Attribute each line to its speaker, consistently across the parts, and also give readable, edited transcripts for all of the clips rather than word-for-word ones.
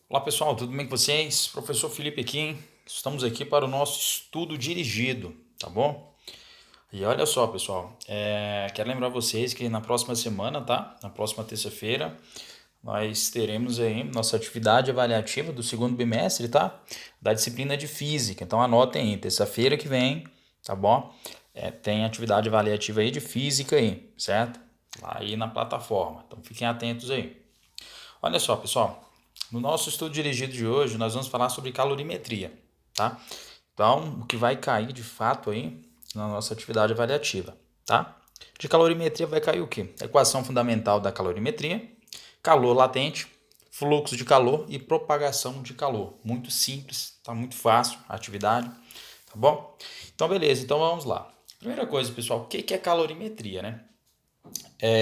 Speaker 1: Olá pessoal, tudo bem com vocês? Professor Felipe aqui, hein? Estamos aqui para o nosso estudo dirigido, tá bom? E olha só pessoal, quero lembrar vocês que na próxima semana, tá? Na próxima terça-feira, nós teremos aí nossa atividade avaliativa do segundo bimestre, tá? Da disciplina de Física. Então anotem aí, terça-feira que vem, tá bom? Tem atividade avaliativa aí de Física aí, certo? Lá aí na plataforma, então fiquem atentos aí. Olha só, pessoal, no nosso estudo dirigido de hoje, nós vamos falar sobre calorimetria, tá? Então, o que vai cair de fato aí na nossa atividade avaliativa, tá? De calorimetria vai cair o quê? Equação fundamental da calorimetria, calor latente, fluxo de calor e propagação de calor. Muito simples, tá muito fácil a atividade, tá bom? Então, beleza, então vamos lá. Primeira coisa, pessoal, o que é calorimetria, né?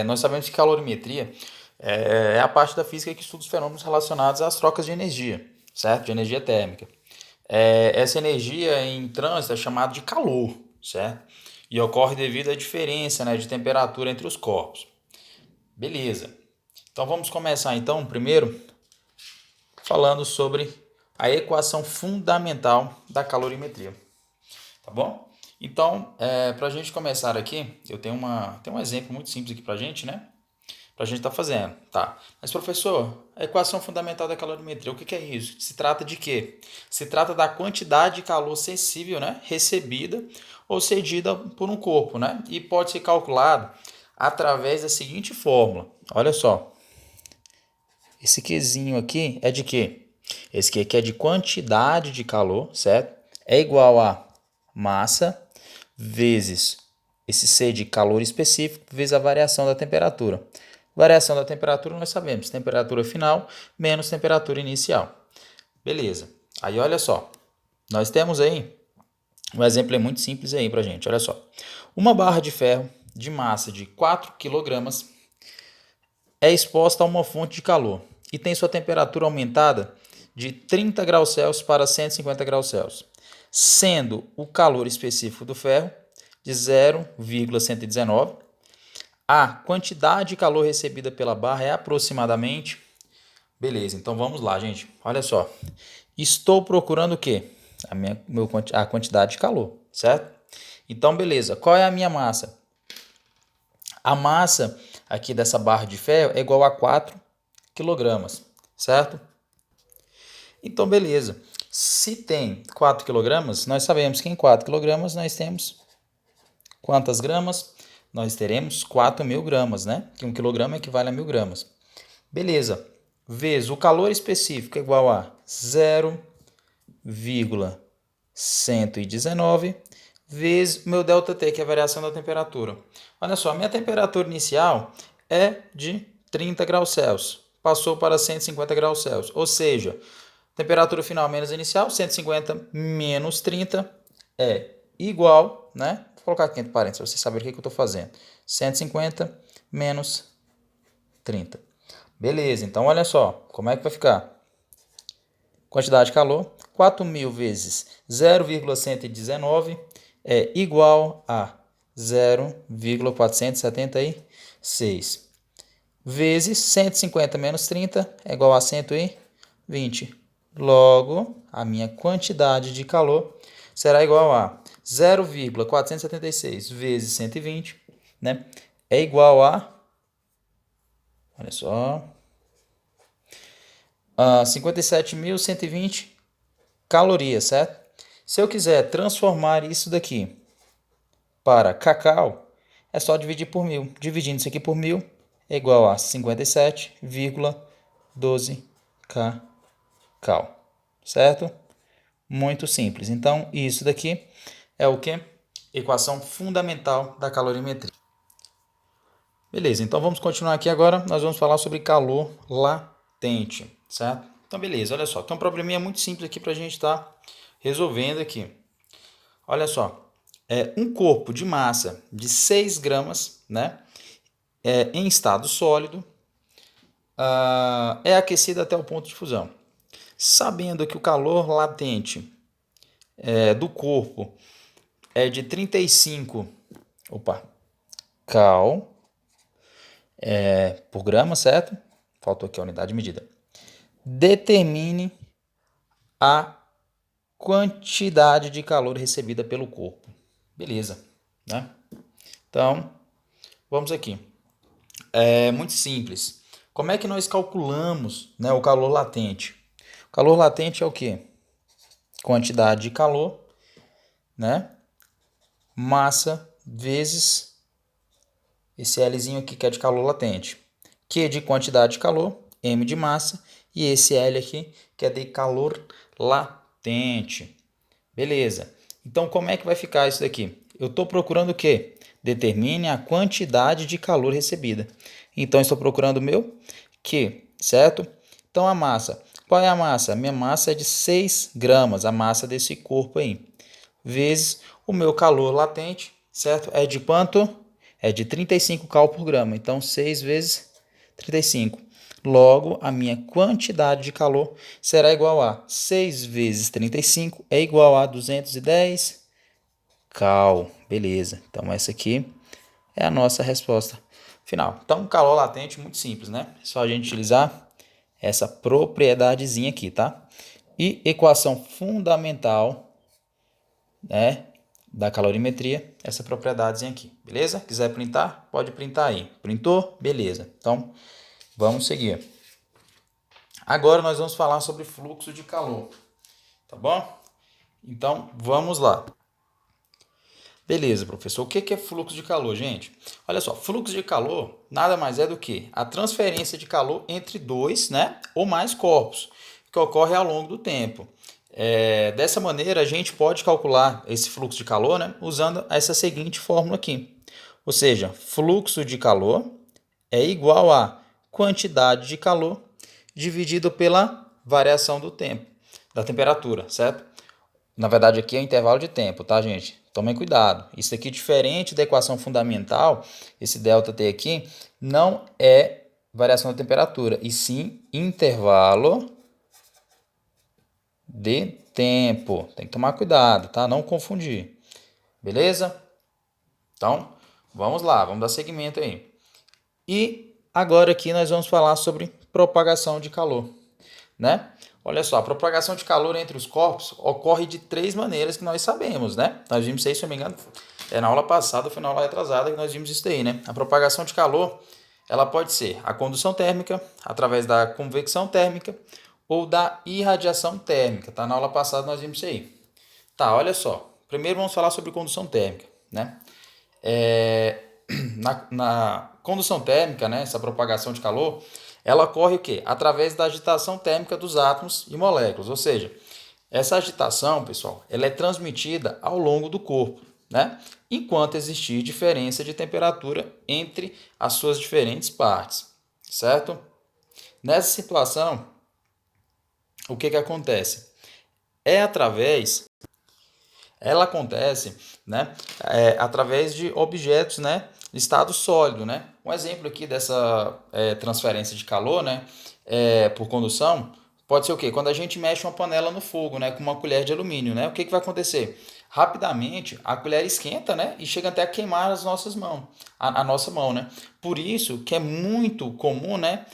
Speaker 1: Nós sabemos que calorimetria é a parte da física que estuda os fenômenos relacionados às trocas de energia, certo? De energia térmica. Essa energia em trânsito é chamada de calor, certo? E ocorre devido à diferença, né, de temperatura entre os corpos. Beleza. Então vamos começar então primeiro falando sobre a equação fundamental da calorimetria, tá bom? Então, para a gente começar aqui, eu tenho um exemplo muito simples aqui para a gente, né? Para a gente estar fazendo, tá? Mas professor, a equação fundamental da calorimetria, o que é isso? Se trata de quê? Se trata da quantidade de calor sensível, né, recebida ou cedida por um corpo, né? E pode ser calculado através da seguinte fórmula. Olha só, esse Qzinho aqui é de quê? Esse aqui é de quantidade de calor, certo? É igual a massa vezes esse C de calor específico vezes a variação da temperatura. Variação da temperatura nós sabemos, temperatura final menos temperatura inicial. Beleza. Aí olha só, nós temos aí um exemplo muito simples aí pra gente, olha só. Uma barra de ferro de massa de 4 kg é exposta a uma fonte de calor e tem sua temperatura aumentada de 30 graus Celsius para 150 graus Celsius, sendo o calor específico do ferro de 0,119. A quantidade de calor recebida pela barra é aproximadamente. Beleza, então vamos lá, gente. Olha só. Estou procurando o quê? A quantidade de calor, certo? Então, beleza. Qual é a minha massa? A massa aqui dessa barra de ferro é igual a 4 kg, certo? Então, beleza. Se tem 4 kg, nós sabemos que em 4 kg nós temos quantas gramas? Nós teremos 4.000 gramas, né? Que 1 kg equivale a 1.000 gramas. Beleza. Vezes o calor específico é igual a 0,119 vezes o meu ΔT, que é a variação da temperatura. Olha só, minha temperatura inicial é de 30 graus Celsius. Passou para 150 graus Celsius. Ou seja, temperatura final menos inicial, 150 menos 30 é igual, né? Vou colocar aqui entre parênteses, para vocês saberem o que eu estou fazendo. 150 menos 30. Beleza, então olha só, como é que vai ficar? Quantidade de calor, 4.000 vezes 0,119 é igual a 0,476 vezes 150 menos 30 é igual a 120. Logo, a minha quantidade de calor será igual a 0,476 vezes 120, né? É igual a, olha só, 57.120 calorias, certo? Se eu quiser transformar isso daqui para cacau, é só dividir por 1.000. Dividindo isso aqui por 1.000 é igual a 57,12 cacau, certo? Muito simples. Então, isso daqui é o que? Equação fundamental da calorimetria. Beleza, então vamos continuar aqui agora. Nós vamos falar sobre calor latente, certo? Então, beleza, olha só. Tem um probleminha muito simples aqui para a gente estar resolvendo aqui. Olha só. Um corpo de massa de 6 gramas, né? Em estado sólido, é aquecido até o ponto de fusão. Sabendo que o calor latente do corpo é de 35 cal por grama, certo? Faltou aqui a unidade de medida. determine a quantidade de calor recebida pelo corpo. Beleza, né? Então, vamos aqui. É muito simples. Como é que nós calculamos, né, o calor latente? O calor latente é o quê? Quantidade de calor, né? Massa vezes esse Lzinho aqui que é de calor latente. Q de quantidade de calor, M de massa, e esse L aqui que é de calor latente. Beleza. Então, como é que vai ficar isso daqui? Eu estou procurando o quê? Determine a quantidade de calor recebida. Então, estou procurando o meu Q, certo? Então, a massa. Qual é a massa? A minha massa é de 6 gramas, a massa desse corpo aí. Vezes o meu calor latente, certo? É de quanto? É de 35 cal por grama. Então, 6 vezes 35. Logo, a minha quantidade de calor será igual a 6 vezes 35 é igual a 210 cal. Beleza. Então, essa aqui é a nossa resposta final. Então, calor latente, muito simples, né? É só a gente utilizar essa propriedadezinha aqui, tá? E equação fundamental, né, da calorimetria, essa propriedadezinha aqui, beleza? Quiser printar, pode printar aí. Printou? Beleza. Então, vamos seguir. Agora nós vamos falar sobre fluxo de calor, tá bom? Então, vamos lá. Beleza, professor. O que é fluxo de calor, gente? Olha só, fluxo de calor nada mais é do que a transferência de calor entre dois, né, ou mais corpos, que ocorre ao longo do tempo. Dessa maneira, a gente pode calcular esse fluxo de calor, né, usando essa seguinte fórmula aqui. Ou seja, fluxo de calor é igual a quantidade de calor dividido pela variação do tempo, da temperatura, certo? Na verdade, aqui é o intervalo de tempo, tá, gente? Tomem cuidado. Isso aqui, diferente da equação fundamental, esse ΔT aqui, não é variação da temperatura, e sim intervalo de tempo. Tem que tomar cuidado, tá? Não confundir. Beleza? Então, vamos lá, vamos dar seguimento aí. E agora aqui nós vamos falar sobre propagação de calor, né? Olha só, a propagação de calor entre os corpos ocorre de três maneiras que nós sabemos, né? Nós vimos isso aí, se eu não me engano, na aula passada, foi na aula retrasada que nós vimos isso daí, né? A propagação de calor, ela pode ser a condução térmica, através da convecção térmica, ou da irradiação térmica, tá? Na aula passada nós vimos isso aí. Tá, olha só. Primeiro vamos falar sobre condução térmica, né? Na condução térmica, né, essa propagação de calor, ela ocorre o quê? Através da agitação térmica dos átomos e moléculas, ou seja, essa agitação, pessoal, ela é transmitida ao longo do corpo, né? Enquanto existir diferença de temperatura entre as suas diferentes partes, certo? Nessa situação, o que acontece? Ela acontece, né, através de objetos, né, de estado sólido, né? Um exemplo aqui dessa transferência de calor, né, por condução, pode ser o quê? Quando a gente mexe uma panela no fogo, né, com uma colher de alumínio, né? O que vai acontecer? Rapidamente a colher esquenta, né, e chega até a queimar as nossas mãos, a nossa mão, né? Por isso que é muito comum, né,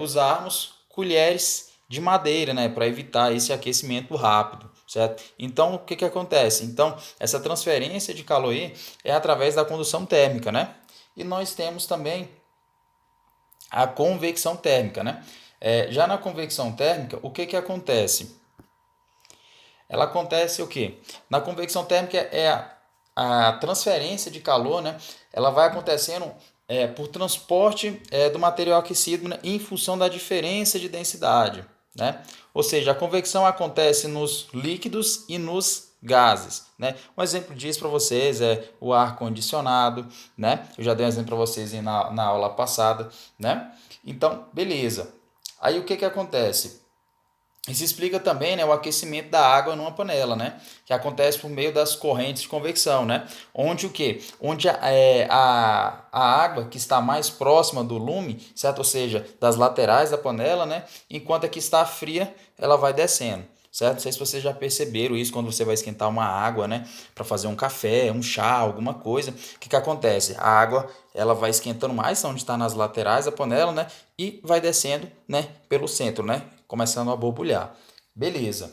Speaker 1: usarmos colheres de madeira, né, para evitar esse aquecimento rápido, certo? Então, o que acontece? Então, essa transferência de calor aí é através da condução térmica, né? E nós temos também a convecção térmica, né? Já na convecção térmica, o que acontece? Ela acontece o quê? Na convecção térmica a transferência de calor, né? Ela vai acontecendo por transporte do material aquecido, né, em função da diferença de densidade, né? Ou seja, a convecção acontece nos líquidos e nos gases, né? Um exemplo disso para vocês é o ar condicionado, né? Eu já dei um exemplo para vocês na aula passada, né? Então, beleza. Aí o que acontece? Isso explica também, né, o aquecimento da água numa panela, né, que acontece por meio das correntes de convecção, né, onde o quê? Onde a água que está mais próxima do lume, certo? Ou seja, das laterais da panela, né, enquanto a que está fria, ela vai descendo, certo? Não sei se vocês já perceberam isso quando você vai esquentar uma água, né, para fazer um café, um chá, alguma coisa. O que acontece? A água ela vai esquentando mais onde está nas laterais da panela, né, e vai descendo, né, pelo centro, né, começando a borbulhar. Beleza.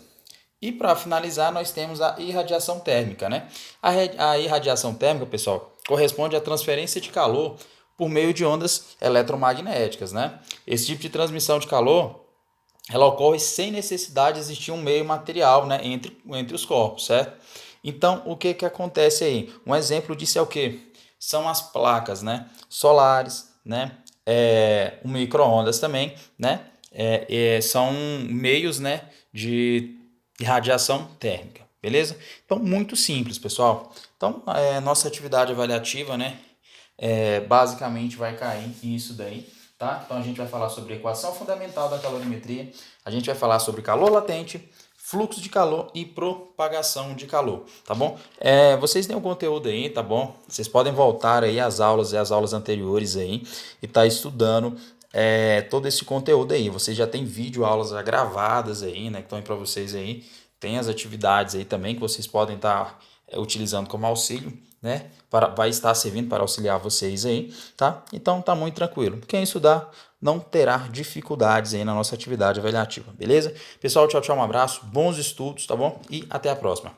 Speaker 1: E para finalizar, nós temos a irradiação térmica, né? A irradiação térmica, pessoal, corresponde à transferência de calor por meio de ondas eletromagnéticas, né? Esse tipo de transmissão de calor, ela ocorre sem necessidade de existir um meio material, né, entre os corpos, certo? Então, o que acontece aí? Um exemplo disso é o quê? São as placas, né, solares, né, o micro-ondas também, né, são meios, né, de radiação térmica, beleza? Então, muito simples, pessoal. Então, nossa atividade avaliativa, né, basicamente vai cair nisso daí, tá? Então, a gente vai falar sobre a equação fundamental da calorimetria, a gente vai falar sobre calor latente, fluxo de calor e propagação de calor, tá bom? Vocês têm o conteúdo aí, tá bom? Vocês podem voltar aí às aulas e às aulas anteriores aí e tá estudando todo esse conteúdo aí. Vocês já tem vídeo aulas já gravadas aí, né? Que estão aí para vocês aí. Tem as atividades aí também que vocês podem estar utilizando como auxílio, né? Vai estar servindo para auxiliar vocês aí, tá? Então tá muito tranquilo. Quem estudar não terá dificuldades aí na nossa atividade avaliativa, beleza? Pessoal, tchau, tchau, um abraço, bons estudos, tá bom? E até a próxima.